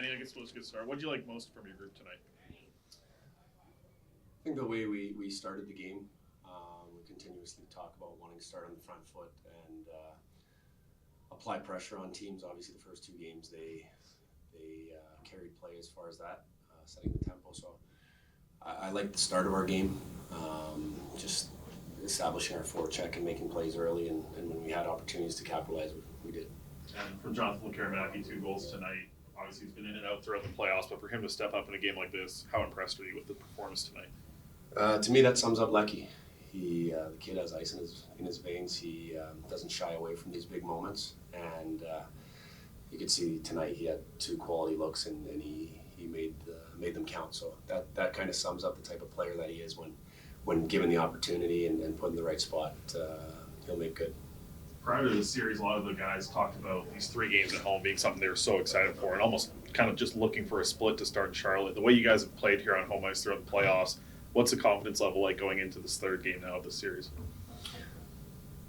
Manny, I guess let's get started. What did you like most from your group tonight? I think the way we started the game, we continuously talk about wanting to start on the front foot and apply pressure on teams. Obviously, the first two games they carried play as far as that, setting the tempo. So I like the start of our game, just establishing our forecheck and making plays early, and when we had opportunities to capitalize, we did. And from Jonathan Lekkerimäki, 2 goals tonight. Obviously, he's been in and out throughout the playoffs, but for him to step up in a game like this, how impressed are you with the performance tonight? To me, that sums up Lecky. The kid has ice in his veins. He doesn't shy away from these big moments, and you could see tonight he had 2 quality looks, and he made them count. So that kind of sums up the type of player that he is when given the opportunity and put in the right spot. He'll make good. Prior to the series, a lot of the guys talked about these 3 games at home being something they were so excited for, and almost kind of just looking for a split to start in Charlotte. The way you guys have played here on home ice throughout the playoffs, what's the confidence level like going into this 3rd game now of the series?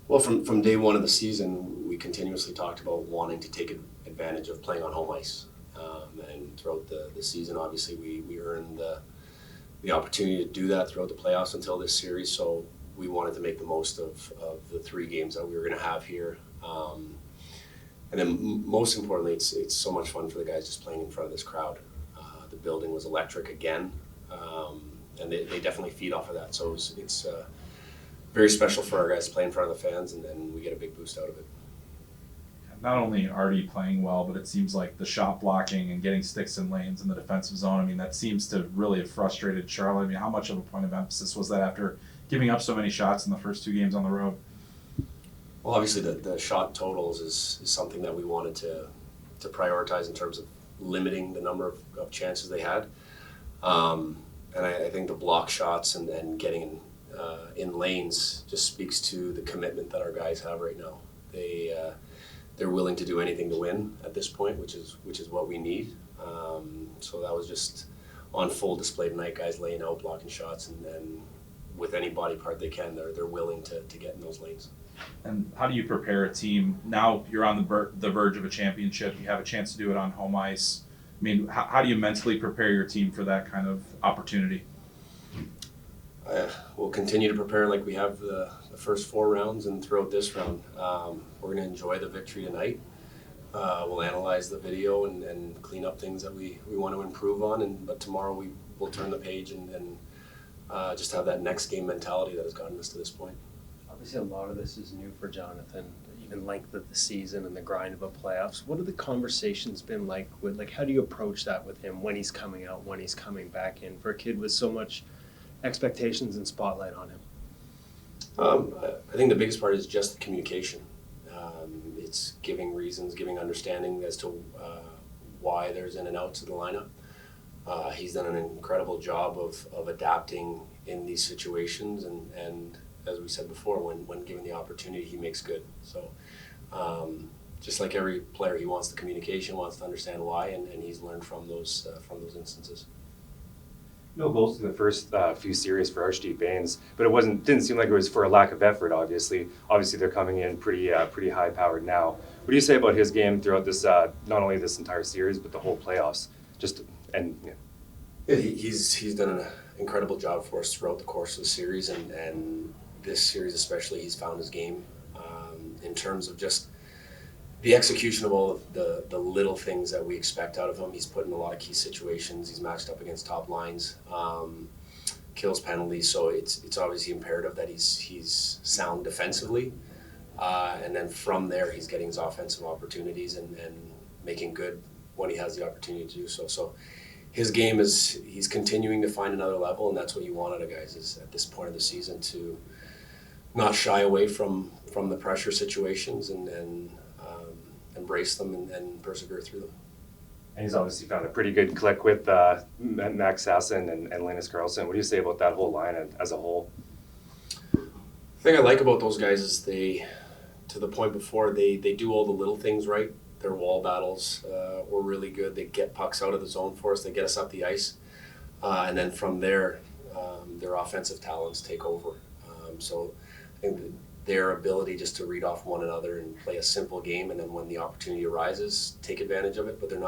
Well, from day one of the season, we continuously talked about wanting to take advantage of playing on home ice. And throughout the season, obviously, we earned the opportunity to do that throughout the playoffs until this series. So we wanted to make the most of the 3 games that we were going to have here. And then most importantly, it's so much fun for the guys just playing in front of this crowd. The building was electric again, and they definitely feed off of that. So it's very special for our guys to play in front of the fans, and we get a big boost out of it. Not only Artie playing well, but it seems like the shot blocking and getting sticks in lanes in the defensive zone, I mean, that seems to really have frustrated Charlotte. I mean, how much of a point of emphasis was that after giving up so many shots in the first 2 games on the road? Well, obviously the shot totals is something that we wanted to prioritize in terms of limiting the number of chances they had. And I think the block shots and getting in lanes just speaks to the commitment that our guys have right now. They're willing to do anything to win at this point, which is what we need. So that was just on full display tonight. Guys laying out, blocking shots, and with any body part they can, they're willing to get in those lanes. And how do you prepare a team? Now you're on the verge of a championship. You have a chance to do it on home ice. I mean, how do you mentally prepare your team for that kind of opportunity? We'll continue to prepare like we have the first 4 rounds and throughout this round. We're going to enjoy the victory tonight. We'll analyze the video and clean up things that we want to improve on. But tomorrow we'll turn the page and just have that next game mentality that has gotten us to this point. Obviously, a lot of this is new for Jonathan, even length of the season and the grind of a playoffs. What have the conversations been like how do you approach that with him when he's coming out, when he's coming back in, for a kid with so much expectations and spotlight on him? I think the biggest part is just the communication. It's giving reasons, giving understanding as to why there's in and outs of the lineup. He's done an incredible job of adapting in these situations, and as we said before, when given the opportunity, he makes good. So just like every player, he wants the communication, wants to understand why, and he's learned from those instances. No goals in the first few series for Archie Baines, but it didn't seem like it was for a lack of effort. Obviously, they're coming in pretty high powered now. What do you say about his game throughout this not only this entire series but the whole playoffs? He's done an incredible job for us throughout the course of the series, and this series especially, he's found his game in terms of just the execution of all of the little things that we expect out of him. He's put in a lot of key situations. He's matched up against top lines, kills penalties. So it's obviously imperative that he's sound defensively, and then from there he's getting his offensive opportunities and making good when he has the opportunity to do so. So his game he's continuing to find another level, and that's what you want out of guys is at this point of the season to not shy away from the pressure situations and embrace them and persevere through them. And he's obviously found a pretty good click with Max Hassen and Lennus Carlson. What do you say about that whole line as a whole? The thing I like about those guys is to the point before, they do all the little things right. Their wall battles were really good. They get pucks out of the zone for us. They get us up the ice. And then from there, their offensive talents take over. So I think their ability just to read off one another and play a simple game, and then when the opportunity arises, take advantage of it. But they're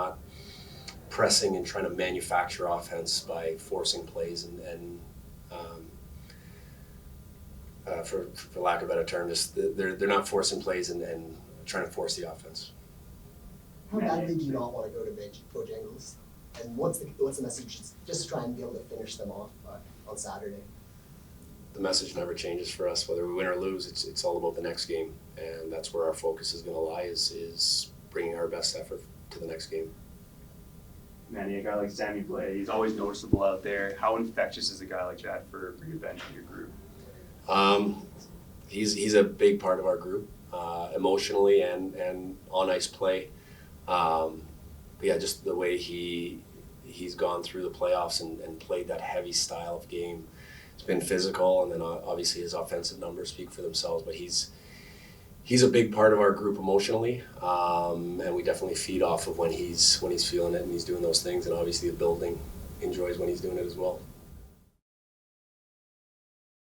pressing and trying to manufacture offense by forcing plays and for lack of a better term, just they're not forcing plays and trying to force the offense. How badly do you not want to go to Bojangles? And what's the message? Just try and be able to finish them off on Saturday. The message never changes for us, whether we win or lose. It's all about the next game, and that's where our focus is going to lie. Is bringing our best effort to the next game. Manny, a guy like Sammy Blais, he's always noticeable out there. How infectious is a guy like that for your bench and your group? He's a big part of our group, emotionally and on ice play. Yeah, just the way he's gone through the playoffs and played that heavy style of game. It's been physical, and then obviously his offensive numbers speak for themselves. But he's a big part of our group emotionally, and we definitely feed off of when he's feeling it and he's doing those things. And obviously the building enjoys when he's doing it as well.